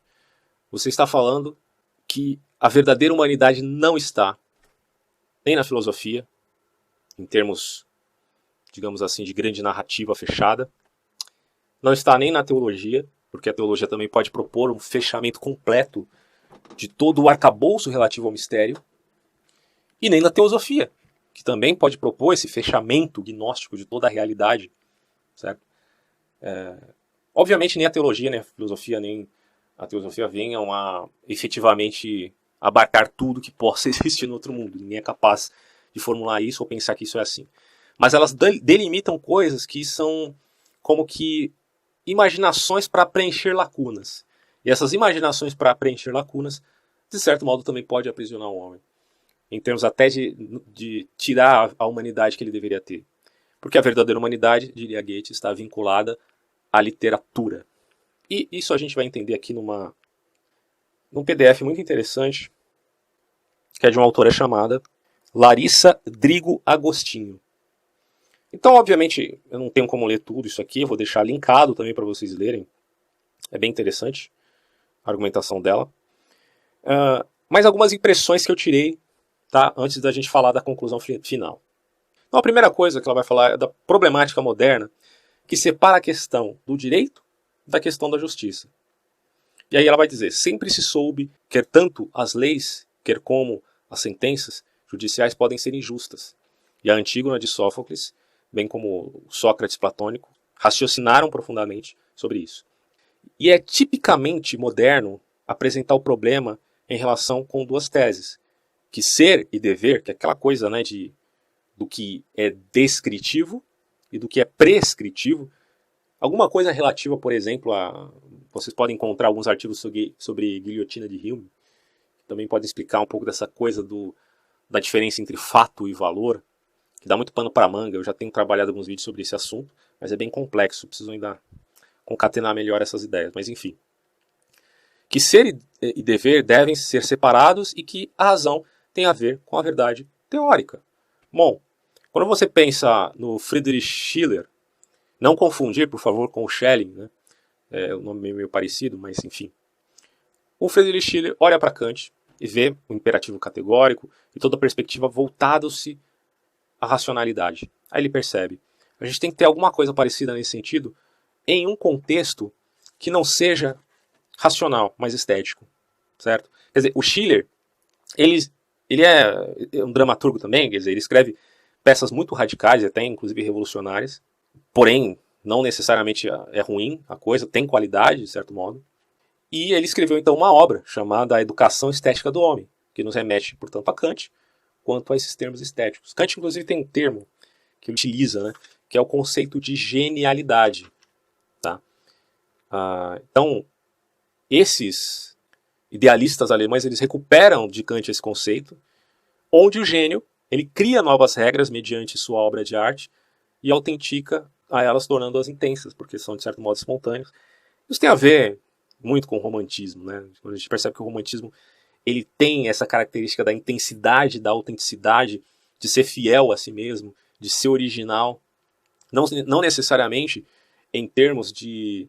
você está falando que a verdadeira humanidade não está nem na filosofia, em termos, digamos assim, de grande narrativa fechada, não está nem na teologia, porque a teologia também pode propor um fechamento completo de todo o arcabouço relativo ao mistério, e nem na teosofia, que também pode propor esse fechamento gnóstico de toda a realidade, certo? Obviamente nem a teologia, nem a filosofia, nem a teosofia venham a efetivamente abarcar tudo que possa existir no outro mundo. Ninguém é capaz de formular isso ou pensar que isso é assim. Mas elas delimitam coisas que são como que imaginações para preencher lacunas. E essas imaginações para preencher lacunas, de certo modo, também pode aprisionar o homem. Em termos até de tirar a humanidade que ele deveria ter. Porque a verdadeira humanidade, diria Goethe, está vinculada à literatura. E isso a gente vai entender aqui num PDF muito interessante, que é de uma autora chamada Larissa Drigo Agostinho. Então, obviamente, eu não tenho como ler tudo isso aqui, eu vou deixar linkado também para vocês lerem. É bem interessante a argumentação dela. Mas algumas impressões que eu tirei, tá, antes da gente falar da conclusão final. Então, a primeira coisa que ela vai falar é da problemática moderna, que separa a questão do direito da questão da justiça. E aí ela vai dizer, sempre se soube, quer tanto as leis, quer como as sentenças judiciais podem ser injustas. E a Antígona de Sófocles, bem como o Sócrates platônico, raciocinaram profundamente sobre isso. E é tipicamente moderno apresentar o problema em relação com duas teses, que ser e dever, que é aquela coisa, né, do que é descritivo e do que é prescritivo, alguma coisa relativa, por exemplo, vocês podem encontrar alguns artigos sobre guilhotina de Hume, que também podem explicar um pouco dessa coisa da diferença entre fato e valor, que dá muito pano para manga. Eu já tenho trabalhado alguns vídeos sobre esse assunto, mas é bem complexo, preciso ainda concatenar melhor essas ideias, mas enfim. Que ser e dever devem ser separados e que a razão tem a ver com a verdade teórica. Bom, quando você pensa no Friedrich Schiller, não confundir, por favor, com o Schelling, né? É um nome meio parecido, mas enfim. O Friedrich Schiller olha para Kant e vê o imperativo categórico e toda a perspectiva voltada-se à racionalidade. Aí ele percebe, a gente tem que ter alguma coisa parecida nesse sentido em um contexto que não seja racional, mas estético, certo? Quer dizer, o Schiller, ele é um dramaturgo também, quer dizer, ele escreve peças muito radicais, até inclusive revolucionárias, porém não necessariamente é ruim a coisa, tem qualidade, de certo modo. E ele escreveu então uma obra chamada A Educação Estética do Homem, que nos remete, portanto, a Kant, quanto a esses termos estéticos. Kant, inclusive, tem um termo que ele utiliza, né, que é o conceito de genialidade. Tá? Então, esses idealistas alemães, eles recuperam de Kant esse conceito, onde o gênio ele cria novas regras mediante sua obra de arte e autentica a elas, tornando-as intensas, porque são, de certo modo, espontâneas. Isso tem a ver muito com o romantismo, né? Quando a gente percebe que o romantismo ele tem essa característica da intensidade, da autenticidade, de ser fiel a si mesmo, de ser original, não necessariamente em termos de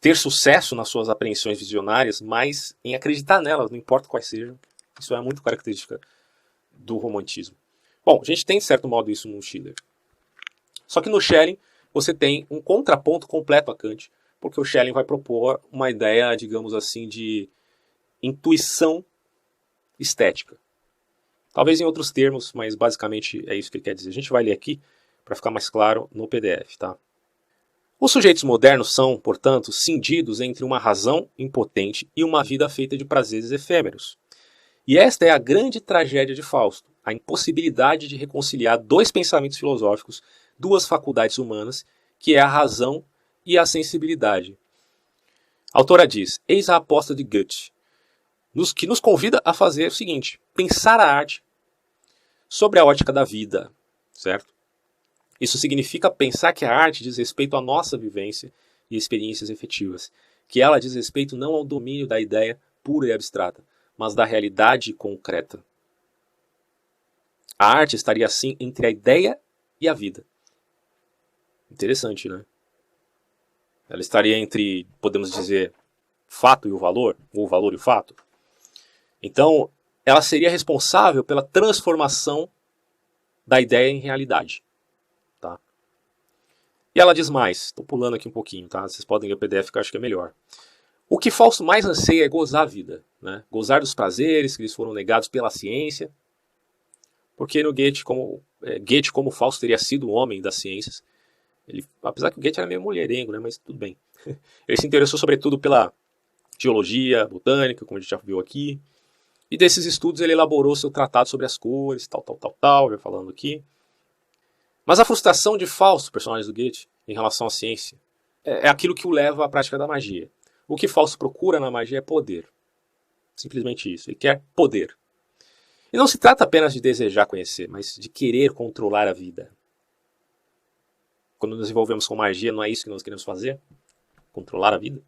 ter sucesso nas suas apreensões visionárias, mas em acreditar nelas, não importa quais sejam. Isso é muito característica do romantismo. Bom, a gente tem, de certo modo, isso no Schiller. Só que no Schelling você tem um contraponto completo a Kant, porque o Schelling vai propor uma ideia, digamos assim, de intuição estética. Talvez em outros termos, mas basicamente é isso que ele quer dizer. A gente vai ler aqui para ficar mais claro no PDF, tá? Os sujeitos modernos são, portanto, cindidos entre uma razão impotente e uma vida feita de prazeres efêmeros. E esta é a grande tragédia de Fausto, a impossibilidade de reconciliar dois pensamentos filosóficos, duas faculdades humanas, que é a razão e a sensibilidade. A autora diz, eis a aposta de Goethe, que nos convida a fazer o seguinte, pensar a arte sobre a ótica da vida, certo? Isso significa pensar que a arte diz respeito à nossa vivência e experiências efetivas, que ela diz respeito não ao domínio da ideia pura e abstrata, mas da realidade concreta. A arte estaria assim entre a ideia e a vida. Interessante, né? Ela estaria entre, podemos dizer, fato e o valor, ou o valor e o fato. Então, ela seria responsável pela transformação da ideia em realidade. Tá? E ela diz mais, estou pulando aqui um pouquinho, tá? Vocês podem ler o PDF que eu acho que é melhor. O que Fausto mais anseia é gozar a vida, né? Gozar dos prazeres que lhes foram negados pela ciência, porque no Goethe, como Fausto teria sido o homem das ciências, apesar que o Goethe era meio mulherengo, né? Mas tudo bem. Ele se interessou sobretudo pela geologia, botânica, como a gente já viu aqui, e desses estudos ele elaborou seu tratado sobre as cores, tal, vai falando aqui. Mas a frustração de Fausto, personagem do Goethe, em relação à ciência, é aquilo que o leva à prática da magia. O que Fausto procura na magia é poder. Simplesmente isso. Ele quer poder. E não se trata apenas de desejar conhecer, mas de querer controlar a vida. Quando nos envolvemos com magia, não é isso que nós queremos fazer? Controlar a vida?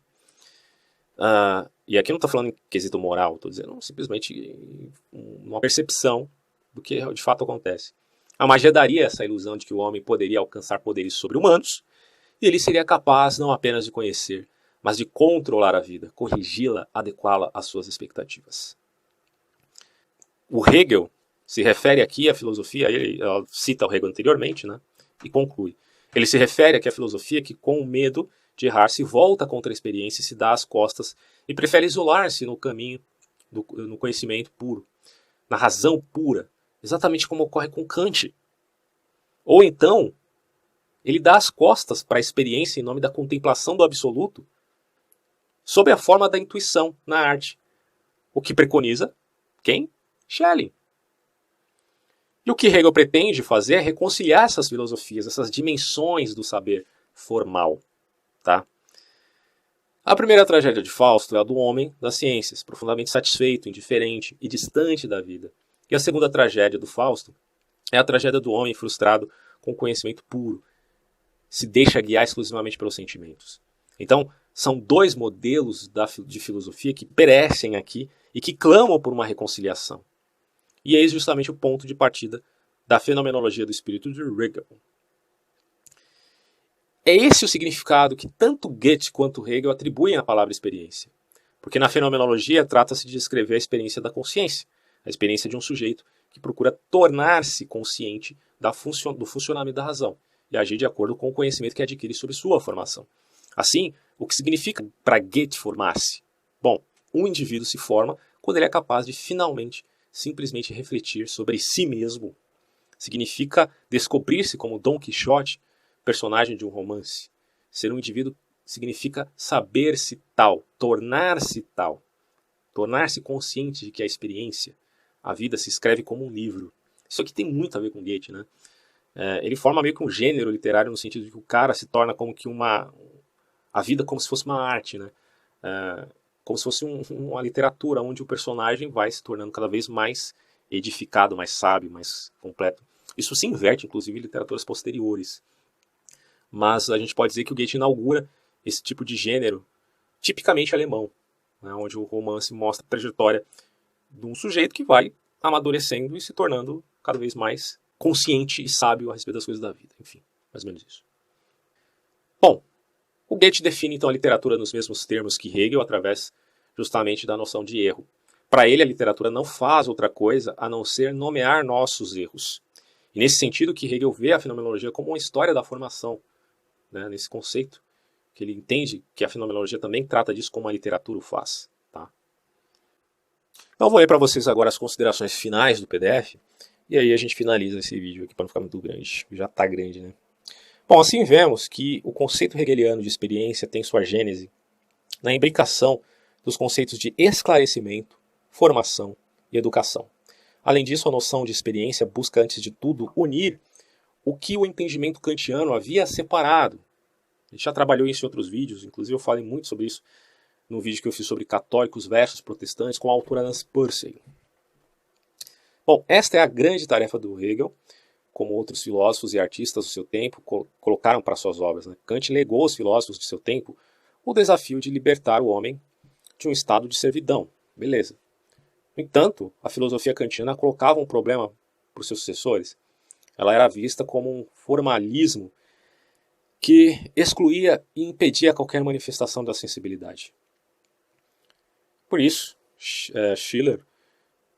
E aqui não estou falando em quesito moral, estou dizendo simplesmente uma percepção do que de fato acontece. A magia daria essa ilusão de que o homem poderia alcançar poderes sobre-humanos e ele seria capaz não apenas de conhecer, mas de controlar a vida, corrigi-la, adequá-la às suas expectativas. O Hegel se refere aqui à filosofia, ele cita o Hegel anteriormente, né, e conclui. Ele se refere aqui à filosofia que, com o medo de errar, se volta contra a experiência e se dá as costas e prefere isolar-se no caminho, no conhecimento puro, na razão pura, exatamente como ocorre com Kant. Ou então, ele dá as costas para a experiência em nome da contemplação do absoluto, sob a forma da intuição na arte. O que preconiza quem? Schelling. E o que Hegel pretende fazer é reconciliar essas filosofias, essas dimensões do saber formal. Tá? A primeira tragédia de Fausto é a do homem das ciências, profundamente satisfeito, indiferente e distante da vida. E a segunda tragédia do Fausto é a tragédia do homem frustrado com conhecimento puro, se deixa guiar exclusivamente pelos sentimentos. Então, são dois modelos de filosofia que perecem aqui e que clamam por uma reconciliação. E eis justamente o ponto de partida da fenomenologia do espírito de Hegel. É esse o significado que tanto Goethe quanto Hegel atribuem à palavra experiência. Porque na fenomenologia trata-se de descrever a experiência da consciência, a experiência de um sujeito que procura tornar-se consciente do funcionamento da razão e agir de acordo com o conhecimento que adquire sobre sua formação. Assim, o que significa para Goethe formar-se? Bom, um indivíduo se forma quando ele é capaz de finalmente, simplesmente refletir sobre si mesmo, significa descobrir-se como Dom Quixote, personagem de um romance. Ser um indivíduo significa saber-se tal, tornar-se tal, tornar-se consciente de que a experiência, a vida, se escreve como um livro. Isso aqui tem muito a ver com Goethe, né? Ele forma meio que um gênero literário no sentido de que o cara se torna como que a vida como se fosse uma arte, né? Como se fosse uma literatura onde o personagem vai se tornando cada vez mais edificado, mais sábio, mais completo. Isso se inverte, inclusive, em literaturas posteriores. Mas a gente pode dizer que o Goethe inaugura esse tipo de gênero tipicamente alemão, né? Onde o romance mostra a trajetória de um sujeito que vai amadurecendo e se tornando cada vez mais consciente e sábio a respeito das coisas da vida. Enfim, mais ou menos isso. Bom, o Goethe define então a literatura nos mesmos termos que Hegel, através justamente da noção de erro. Para ele, a literatura não faz outra coisa a não ser nomear nossos erros. E nesse sentido que Hegel vê a fenomenologia como uma história da formação, né, nesse conceito, que ele entende que a fenomenologia também trata disso como a literatura o faz. Tá? Então eu vou ler para vocês agora as considerações finais do PDF, e aí a gente finaliza esse vídeo aqui para não ficar muito grande. Já está grande, né? Bom, assim vemos que o conceito hegeliano de experiência tem sua gênese na imbricação dos conceitos de esclarecimento, formação e educação. Além disso, a noção de experiência busca, antes de tudo, unir o que o entendimento kantiano havia separado. A gente já trabalhou isso em outros vídeos, inclusive eu falei muito sobre isso no vídeo que eu fiz sobre católicos versus protestantes com a autora Nancy Pursey. Bom, esta é a grande tarefa do Hegel, como outros filósofos e artistas do seu tempo colocaram para suas obras. Né? Kant legou aos filósofos de seu tempo o desafio de libertar o homem de um estado de servidão. Beleza. No entanto, a filosofia kantiana colocava um problema para os seus sucessores. Ela era vista como um formalismo que excluía e impedia qualquer manifestação da sensibilidade. Por isso, Schiller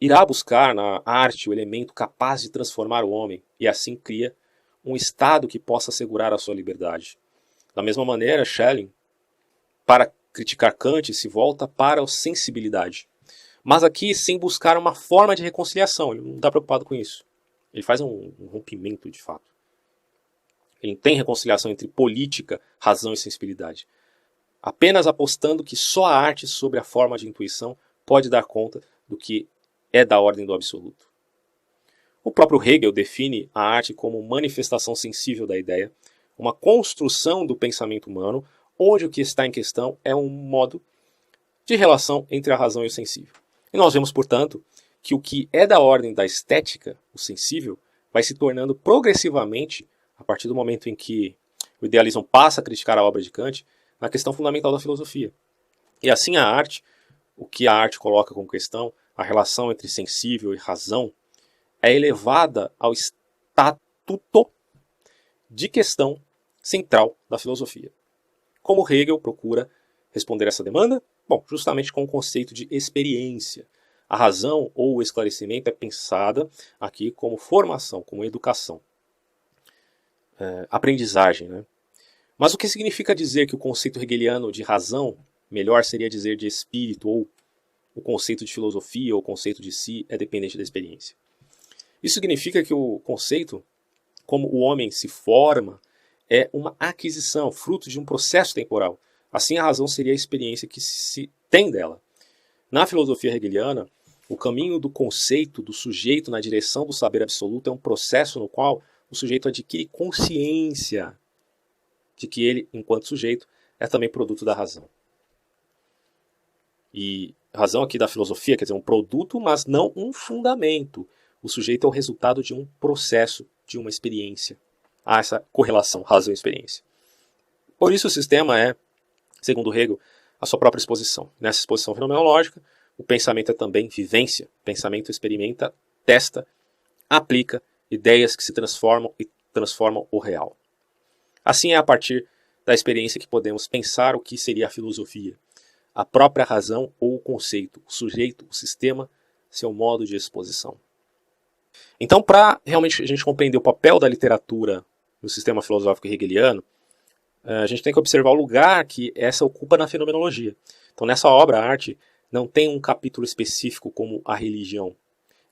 irá buscar na arte o elemento capaz de transformar o homem e assim cria um estado que possa assegurar a sua liberdade. Da mesma maneira, Schelling, para criticar Kant, se volta para a sensibilidade. Mas aqui sem buscar uma forma de reconciliação, ele não está preocupado com isso. Ele faz um rompimento de fato. Ele não tem reconciliação entre política, razão e sensibilidade. Apenas apostando que só a arte sobre a forma de intuição pode dar conta do que é da ordem do absoluto. O próprio Hegel define a arte como manifestação sensível da ideia, uma construção do pensamento humano, onde o que está em questão é um modo de relação entre a razão e o sensível. E nós vemos, portanto, que o que é da ordem da estética, o sensível, vai se tornando progressivamente, a partir do momento em que o idealismo passa a criticar a obra de Kant, na questão fundamental da filosofia. E assim a arte, o que a arte coloca como questão, a relação entre sensível e razão, é elevada ao estatuto de questão central da filosofia. Como Hegel procura responder essa demanda? Bom, justamente com o conceito de experiência. A razão ou o esclarecimento é pensada aqui como formação, como educação. Aprendizagem, né? Mas o que significa dizer que o conceito hegeliano de razão, melhor seria dizer de espírito, ou o conceito de filosofia ou o conceito de si é dependente da experiência? Isso significa que o conceito, como o homem se forma, é uma aquisição, fruto de um processo temporal. Assim, a razão seria a experiência que se tem dela. Na filosofia hegeliana, o caminho do conceito do sujeito na direção do saber absoluto é um processo no qual o sujeito adquire consciência de que ele, enquanto sujeito, é também produto da razão. E razão aqui da filosofia quer dizer um produto, mas não um fundamento. O sujeito é o resultado de um processo, de uma experiência. Há essa correlação, razão e experiência. Por isso o sistema é, segundo Hegel, a sua própria exposição. Nessa exposição fenomenológica, o pensamento é também vivência. O pensamento experimenta, testa, aplica ideias que se transformam e transformam o real. Assim é a partir da experiência que podemos pensar o que seria a filosofia. A própria razão ou o conceito, o sujeito, o sistema, seu modo de exposição. Então, para realmente a gente compreender o papel da literatura no sistema filosófico hegeliano, a gente tem que observar o lugar que essa ocupa na fenomenologia. Então, nessa obra, a arte não tem um capítulo específico como a religião.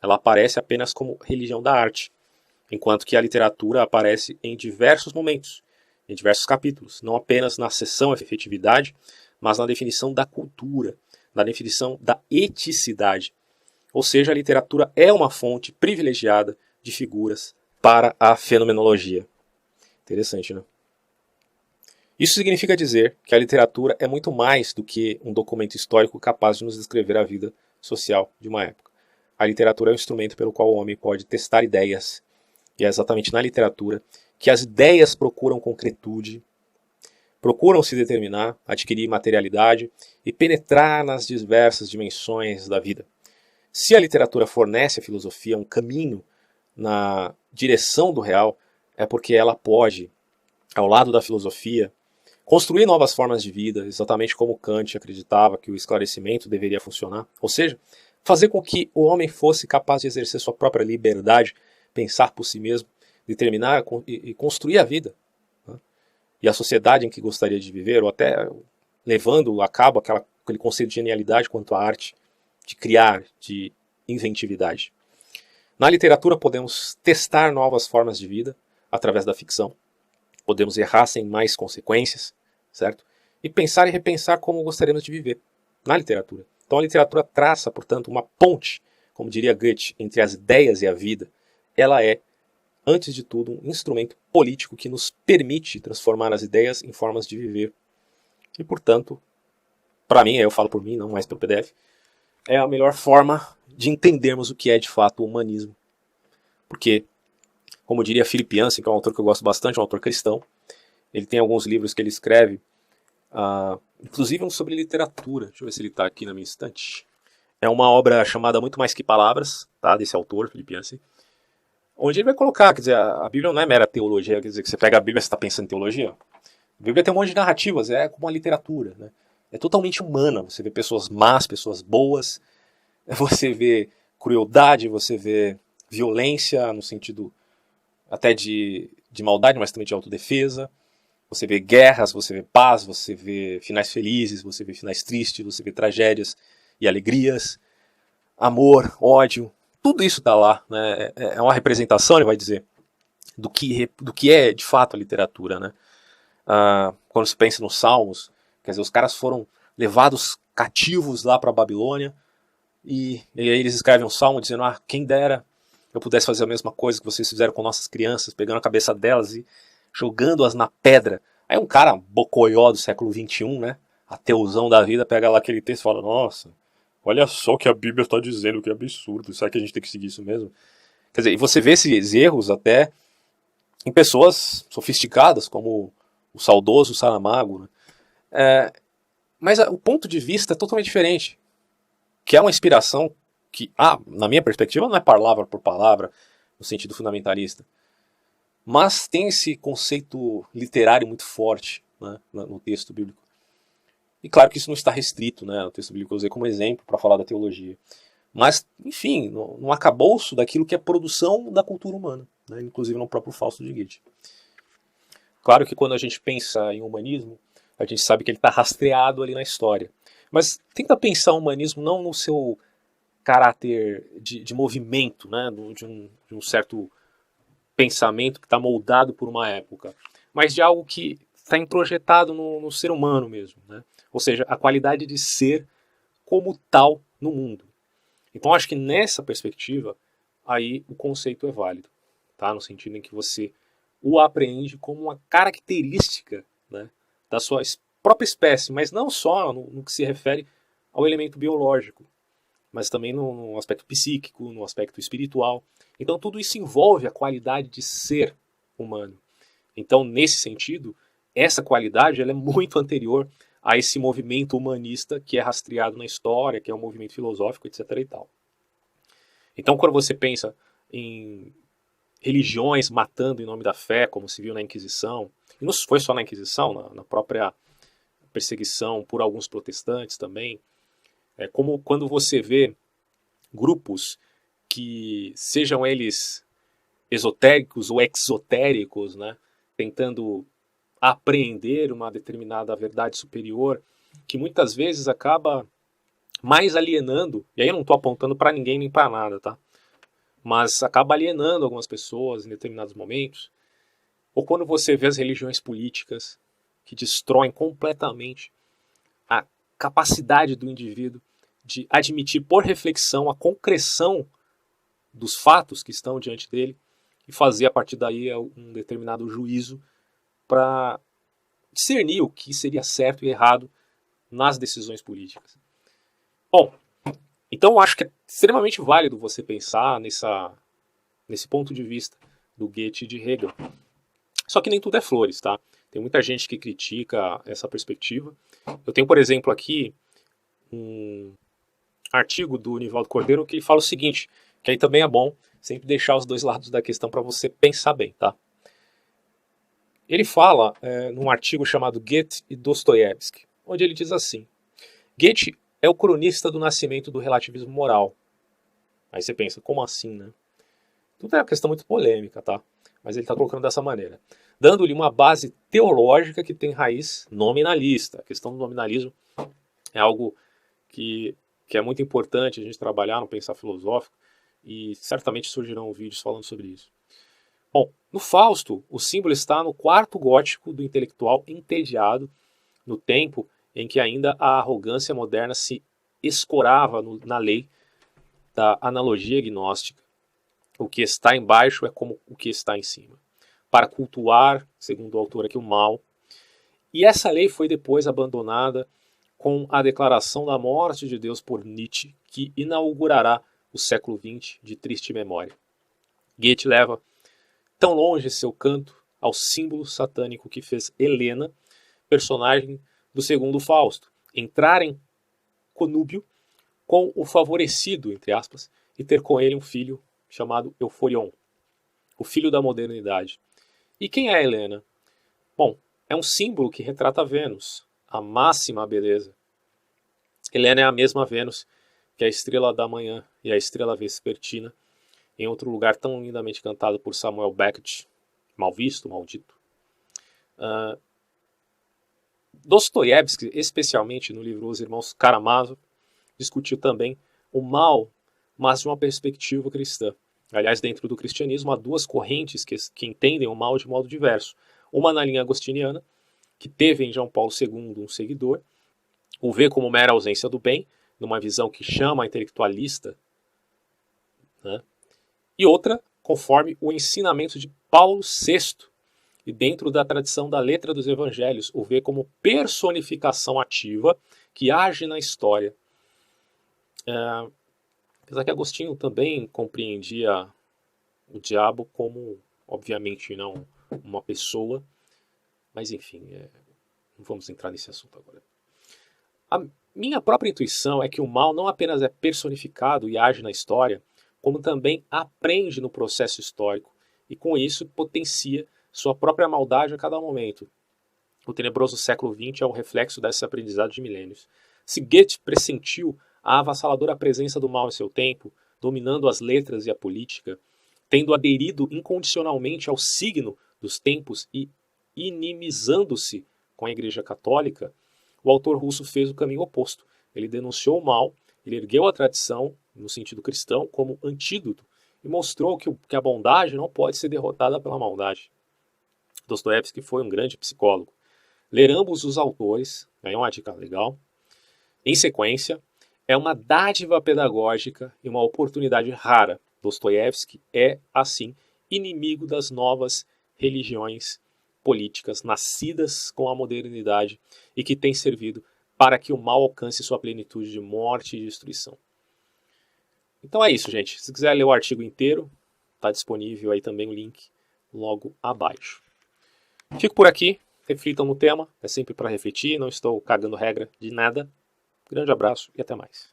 Ela aparece apenas como religião da arte. enquanto que a literatura aparece em diversos momentos, em diversos capítulos, não apenas na seção efetividade, mas na definição da cultura, na definição da eticidade. Ou seja, a literatura é uma fonte privilegiada de figuras para a fenomenologia. Interessante, né? Isso significa dizer que a literatura é muito mais do que um documento histórico capaz de nos descrever a vida social de uma época. A literatura é um instrumento pelo qual o homem pode testar ideias, e é exatamente na literatura que as ideias procuram concretude, procuram se determinar, adquirir materialidade e penetrar nas diversas dimensões da vida. Se a literatura fornece à filosofia um caminho na direção do real, é porque ela pode, ao lado da filosofia, construir novas formas de vida, exatamente como Kant acreditava que o esclarecimento deveria funcionar. Ou seja, fazer com que o homem fosse capaz de exercer sua própria liberdade, pensar por si mesmo, determinar e construir a vida, né? E a sociedade em que gostaria de viver, ou até levando a cabo aquele conceito de genialidade quanto à arte, de criar, de inventividade. Na literatura podemos testar novas formas de vida através da ficção. Podemos errar sem mais consequências, certo? E pensar e repensar como gostaríamos de viver na literatura. Então a literatura traça, portanto, uma ponte, como diria Goethe, entre as ideias e a vida. Ela é, antes de tudo, um instrumento político que nos permite transformar as ideias em formas de viver. E, portanto, para mim, eu falo por mim, não mais pelo PDF, é a melhor forma de entendermos o que é de fato o humanismo. Porque, como diria Philip Yancey, que é um autor que eu gosto bastante, um autor cristão, ele tem alguns livros que ele escreve, inclusive um sobre literatura. Deixa eu ver se ele está aqui na minha estante. É uma obra chamada Muito Mais Que Palavras, tá, desse autor, Philip Yancey, onde ele vai colocar, quer dizer, a Bíblia não é mera teologia, quer dizer, que você pega a Bíblia e está pensando em teologia. A Bíblia tem um monte de narrativas, é como a literatura, né? É totalmente humana, você vê pessoas más, pessoas boas, você vê crueldade, você vê violência no sentido até de maldade, mas também de autodefesa. Você vê guerras, você vê paz, você vê finais felizes, você vê finais tristes, você vê tragédias e alegrias, amor, ódio. Tudo isso está lá, né? É uma representação, ele vai dizer, do que é de fato a literatura, né? Quando se pensa nos Salmos, quer dizer, os caras foram levados cativos lá para a Babilônia e aí eles escrevem um salmo dizendo, quem dera eu pudesse fazer a mesma coisa que vocês fizeram com nossas crianças, pegando a cabeça delas e jogando-as na pedra. Aí um cara bocoió do século XXI, né, ateuzão da vida, pega lá aquele texto e fala, nossa, olha só o que a Bíblia está dizendo, que absurdo, será que a gente tem que seguir isso mesmo? Quer dizer, e você vê esses erros até em pessoas sofisticadas, como o saudoso Saramago, né? Mas o ponto de vista é totalmente diferente, que é uma inspiração que, na minha perspectiva, não é palavra por palavra, no sentido fundamentalista, mas tem esse conceito literário muito forte, né, no texto bíblico. E claro que isso não está restrito, né, no texto bíblico eu usei como exemplo para falar da teologia. Mas, enfim, no arcabouço daquilo que é produção da cultura humana, né, inclusive no próprio Fausto de Goethe. Claro que quando a gente pensa em humanismo, a gente sabe que ele está rastreado ali na história. Mas tenta pensar o humanismo não no seu caráter de movimento, né, de um certo pensamento que está moldado por uma época, mas de algo que está introjetado no ser humano mesmo, né? Ou seja, a qualidade de ser como tal no mundo. Então acho que nessa perspectiva, aí o conceito é válido, tá? No sentido em que você o apreende como uma característica, né, da sua própria espécie, mas não só no que se refere ao elemento biológico, mas também no aspecto psíquico, no aspecto espiritual. Então tudo isso envolve a qualidade de ser humano. Então, nesse sentido, essa qualidade ela é muito anterior a esse movimento humanista que é rastreado na história, que é um movimento filosófico, etc. e tal. Então, quando você pensa em religiões matando em nome da fé, como se viu na Inquisição, e não foi só na Inquisição, na própria perseguição por alguns protestantes também, é como quando você vê grupos que, sejam eles esotéricos ou exotéricos, né, tentando apreender uma determinada verdade superior, que muitas vezes acaba mais alienando, e aí eu não estou apontando para ninguém nem para nada, tá? mas acaba alienando algumas pessoas em determinados momentos. Ou quando você vê as religiões políticas que destroem completamente a capacidade do indivíduo de admitir por reflexão a concreção dos fatos que estão diante dele e fazer a partir daí um determinado juízo para discernir o que seria certo e errado nas decisões políticas. Bom, então eu acho que é extremamente válido você pensar nesse ponto de vista do Goethe e de Hegel. Só que nem tudo é flores, tá? Tem muita gente que critica essa perspectiva. Eu tenho, por exemplo, aqui um artigo do Nivaldo Cordeiro que fala o seguinte, que aí também é bom sempre deixar os dois lados da questão para você pensar bem, tá? Ele fala num artigo chamado Goethe e Dostoiévski, onde ele diz assim: Goethe é o cronista do nascimento do relativismo moral. Aí você pensa, como assim, né? Tudo é uma questão muito polêmica, tá? Mas ele está colocando dessa maneira. Dando-lhe uma base teológica que tem raiz nominalista. A questão do nominalismo é algo que é muito importante a gente trabalhar no pensar filosófico e certamente surgirão vídeos falando sobre isso. Bom, no Fausto, o símbolo está no quarto gótico do intelectual entediado no tempo em que ainda a arrogância moderna se escorava na lei da analogia gnóstica. O que está embaixo é como o que está em cima. Para cultuar, segundo o autor aqui, o mal. E essa lei foi depois abandonada com a declaração da morte de Deus por Nietzsche, que inaugurará o século XX de triste memória. Goethe leva tão longe seu canto ao símbolo satânico que fez Helena, personagem do segundo Fausto, entrar em conúbio com o favorecido, entre aspas, e ter com ele um filho chamado Euforion, o filho da modernidade. E quem é Helena? Bom, é um símbolo que retrata Vênus, a máxima beleza. Helena é a mesma Vênus que a estrela da manhã e a estrela vespertina, em outro lugar tão lindamente cantado por Samuel Beckett, mal visto, maldito. Dostoiévski, especialmente no livro Os Irmãos Karamazov, discutiu também o mal, mas de uma perspectiva cristã. Aliás, dentro do cristianismo há duas correntes que entendem o mal de modo diverso. Uma na linha agostiniana, que teve em João Paulo II um seguidor, o vê como mera ausência do bem, numa visão que chama a intelectualista, né? E outra, conforme o ensinamento de Paulo VI, e dentro da tradição da letra dos evangelhos, o vê como personificação ativa que age na história. Apesar que Agostinho também compreendia o diabo como, obviamente, não uma pessoa, mas enfim, não vamos entrar nesse assunto agora. A minha própria intuição é que o mal não apenas é personificado e age na história, como também aprende no processo histórico e com isso potencia sua própria maldade a cada momento. O tenebroso século XX é o reflexo desse aprendizado de milênios. Se Goethe pressentiu a avassaladora presença do mal em seu tempo, dominando as letras e a política, tendo aderido incondicionalmente ao signo dos tempos e inimizando-se com a Igreja Católica, o autor russo fez o caminho oposto. Ele denunciou o mal, ele ergueu a tradição, no sentido cristão, como antídoto, e mostrou que a bondade não pode ser derrotada pela maldade. Dostoiévski foi um grande psicólogo. Ler ambos os autores, aí é uma dica legal, em sequência, é uma dádiva pedagógica e uma oportunidade rara. Dostoiévski é, assim, inimigo das novas religiões políticas nascidas com a modernidade e que têm servido para que o mal alcance sua plenitude de morte e destruição. Então é isso, gente. Se quiser ler o artigo inteiro, está disponível aí também o link logo abaixo. Fico por aqui. Reflitam no tema. É sempre para refletir. Não estou cagando regra de nada. Grande abraço e até mais.